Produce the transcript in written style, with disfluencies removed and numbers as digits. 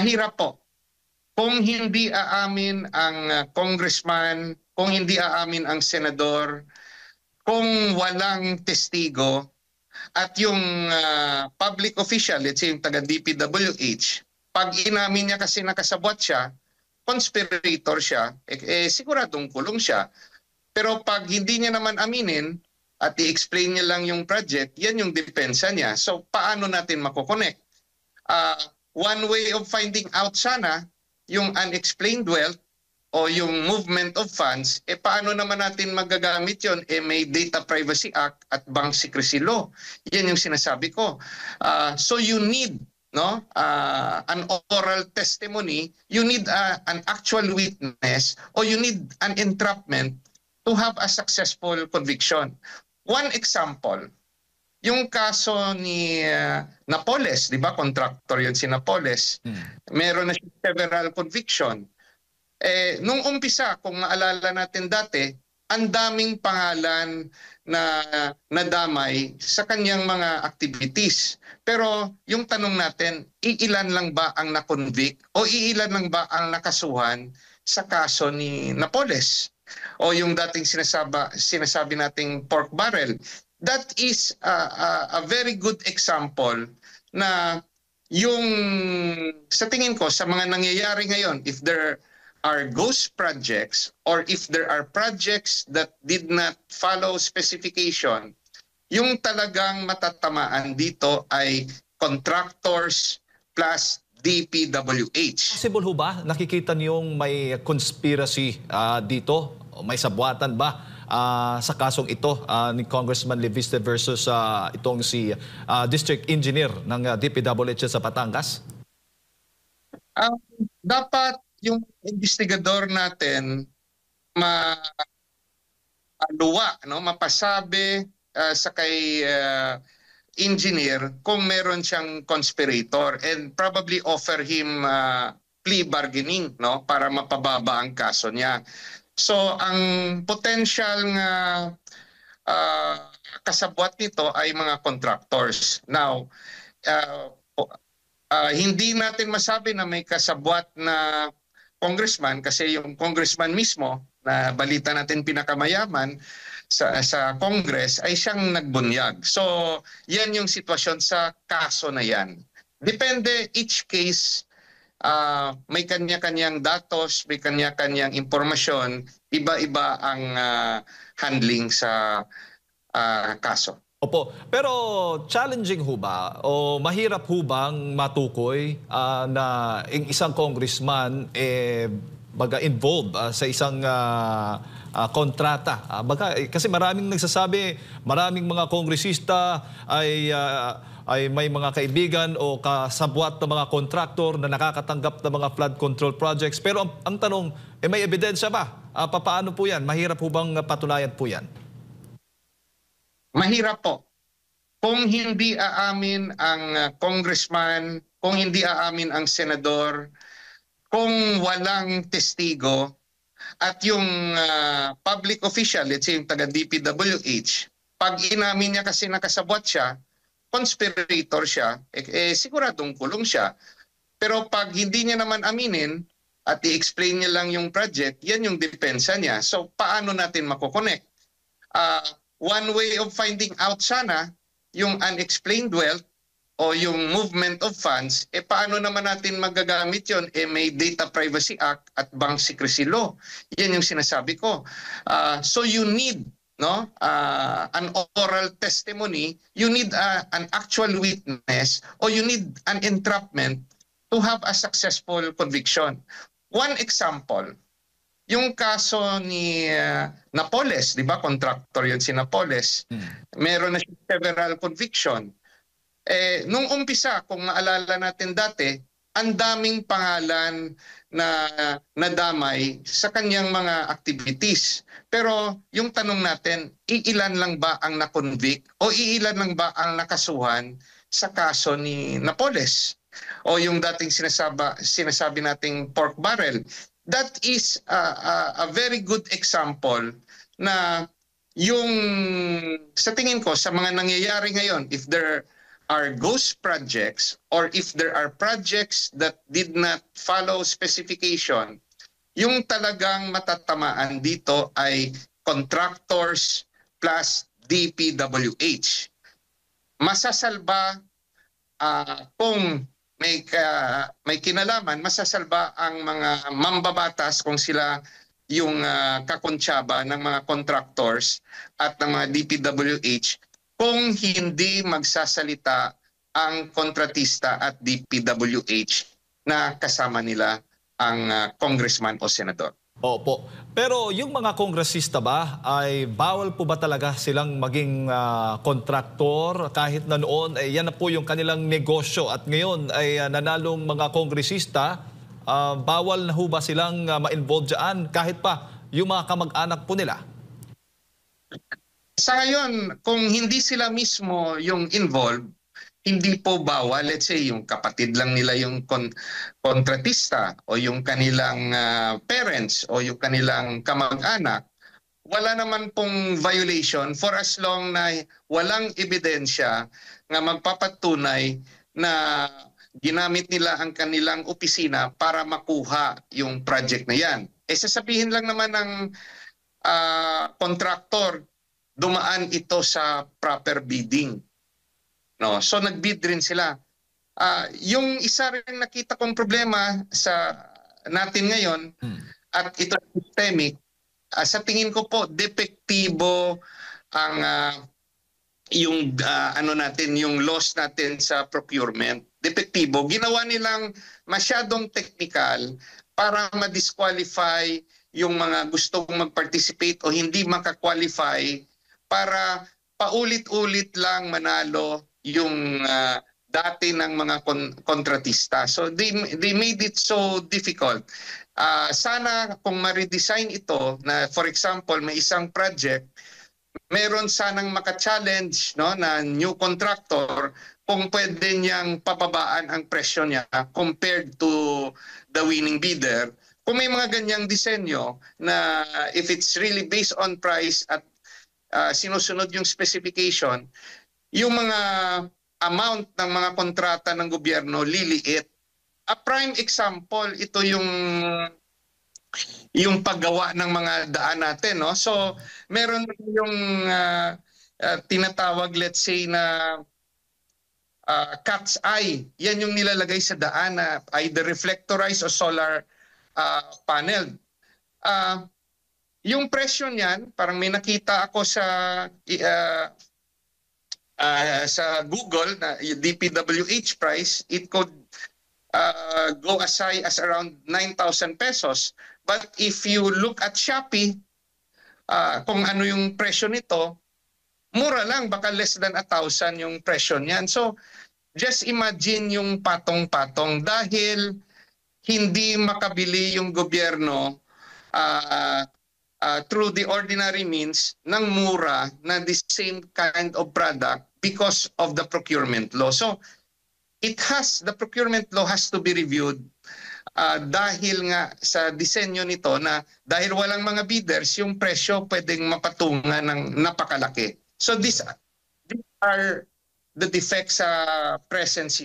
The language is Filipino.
Mahirap po. Kung hindi aamin ang congressman, kung hindi aamin ang senador, kung walang testigo, at yung public official, let's say yung taga DPWH, pag inamin niya kasi nakasabwat siya, conspirator siya, siguradong kulong siya. Pero pag hindi niya naman aminin at i-explain niya lang yung project, yan yung depensa niya. So paano natin makokonek? One way of finding out sana yung unexplained wealth o yung movement of funds, paano naman natin magagamit yon? May Data Privacy Act at Bank Secrecy Law. Yan yung sinasabi ko. So you need an oral testimony, you need an actual witness, or you need an entrapment to have a successful conviction. One example, yung kaso ni Napoles, di ba? Contractor yun si Napoles. Meron na siya several conviction. Nung umpisa, kung maalala natin dati, ang daming pangalan na nadamay sa kanyang mga activities. Pero yung tanong natin, iilan lang ba ang na-convict o iilan lang ba ang nakasuhan sa kaso ni Napoles? O yung dating sinasabi nating pork barrel. That is a very good example na yung sa tingin ko sa mga nangyayari ngayon, if there are ghost projects or if there are projects that did not follow specification, yung talagang matatamaan dito ay contractors plus DPWH. Possible ho ba? Nakikita niyong may conspiracy dito? May sabwatan ba sa kasong ito ni Congressman Leviste versus itong si District Engineer ng DPWH sa Batangas? Dapat yung investigador natin maluwa, mapasabi sa kay engineer kung meron siyang conspirator and probably offer him plea bargaining para mapababa ang kaso niya. So ang potential nga kasabwat nito ay mga contractors. Now, hindi natin masabi na may kasabwat na congressman kasi yung congressman mismo na balita natin pinakamayaman sa Congress ay siyang nagbunyag. So yan yung sitwasyon sa kaso na yan. Depende each case. May kanya-kanyang datos, may kanya-kanyang impormasyon, iba-iba ang handling sa kaso. Opo, pero challenging ho ba o mahirap ho bang matukoy na yung isang congressman baga involved sa isang kontrata? Kasi maraming nagsasabi, maraming mga kongresista ay may mga kaibigan o kasabwat na mga kontraktor na nakakatanggap ng mga flood control projects. Pero ang tanong, may ebidensya ba? Paano po yan? Mahirap po bang patunayan po yan? Mahirap po. Kung hindi aamin ang congressman, kung hindi aamin ang senador, kung walang testigo, at yung public official, let's say yung taga DPWH, pag inamin niya kasi nakasabwat siya, conspirator siya, siguradong kulong siya. Pero pag hindi niya naman aminin at i-explain niya lang yung project, yan yung depensa niya. So paano natin makokonek? One way of finding out sana yung unexplained wealth o yung movement of funds, paano naman natin magagamit yon? May Data Privacy Act at Bank Secrecy Law. Yan yung sinasabi ko. So you need an oral testimony, you need an actual witness, or you need an entrapment to have a successful conviction. One example, yung kaso ni Napoles, di ba? Contractor yun si Napoles. Meron na siya several conviction. Nung umpisa, kung maalala natin dati, ang daming pangalan na nadamay sa kanyang mga activities. Pero yung tanong natin, iilan lang ba ang na-convict o iilan lang ba ang nakasuhan sa kaso ni Napoles? O yung dating sinasabi nating pork barrel. That is a very good example na yung sa tingin ko sa mga nangyayari ngayon, if there are ghost projects or if there are projects that did not follow specification, yung talagang matatamaan dito ay contractors plus DPWH. Masasalba kung may kinalaman, masasalba ang mga mambabatas kung sila yung kakonsyaba ng mga contractors at ng mga DPWH kung hindi magsasalita ang kontratista at DPWH na kasama nila ang congressman o senador. Opo. Pero yung mga kongresista ba, ay bawal po ba talaga silang maging kontraktor kahit na noon ay yan na po yung kanilang negosyo at ngayon ay nanalong mga kongresista, bawal na ho ba silang ma-involve dyan kahit pa yung mga kamag-anak po nila? Sa ngayon, kung hindi sila mismo yung involved, hindi po bawal. Let's say yung kapatid lang nila yung kontratista o yung kanilang parents o yung kanilang kamag-anak, wala naman pong violation for as long na walang ebidensya na magpapatunay na ginamit nila ang kanilang opisina para makuha yung project na yan. Sasabihin lang naman ng contractor, dumaan ito sa proper bidding. No, so nagbid rin sila. Yung isa rin nakita kong problema sa natin ngayon at ito systemic, sa tingin ko po depektibo ang yung yung loss natin sa procurement. Depektibo, ginawa nilang masyadong technical para ma-disqualify yung mga gustong mag-participate o hindi maka-qualify para paulit-ulit lang manalo yung dati ng mga kontratista. So they made it so difficult. Sana kung ma-redesign ito na for example may isang project, meron sanang maka-challenge na new contractor kung pwede niyang papabaan ang presyo niya compared to the winning bidder. Kung may mga ganyang disenyo na if it's really based on price at sinusunod yung specification, yung mga amount ng mga kontrata ng gobyerno liliit. A prime example, ito yung paggawa ng mga daan natin. No? So meron yung tinatawag, let's say, na cat's eye. Yan yung nilalagay sa daan na either reflectorized o solar panel. Yung presyo niyan, parang may nakita ako sa Google na DPWH price, it could go as high as around 9,000 pesos. But if you look at Shopee, kung ano yung presyo nito, mura lang, baka less than 1,000 yung presyo niyan. So just imagine yung patong-patong dahil hindi makabili yung gobyerno through the ordinary means ng mura na the same kind of product because of the procurement law. So the procurement law has to be reviewed dahil nga sa disenyo nito na dahil walang mga bidders, yung presyo pwedeng mapatungan ng napakalaki. So these are the defects sa present system.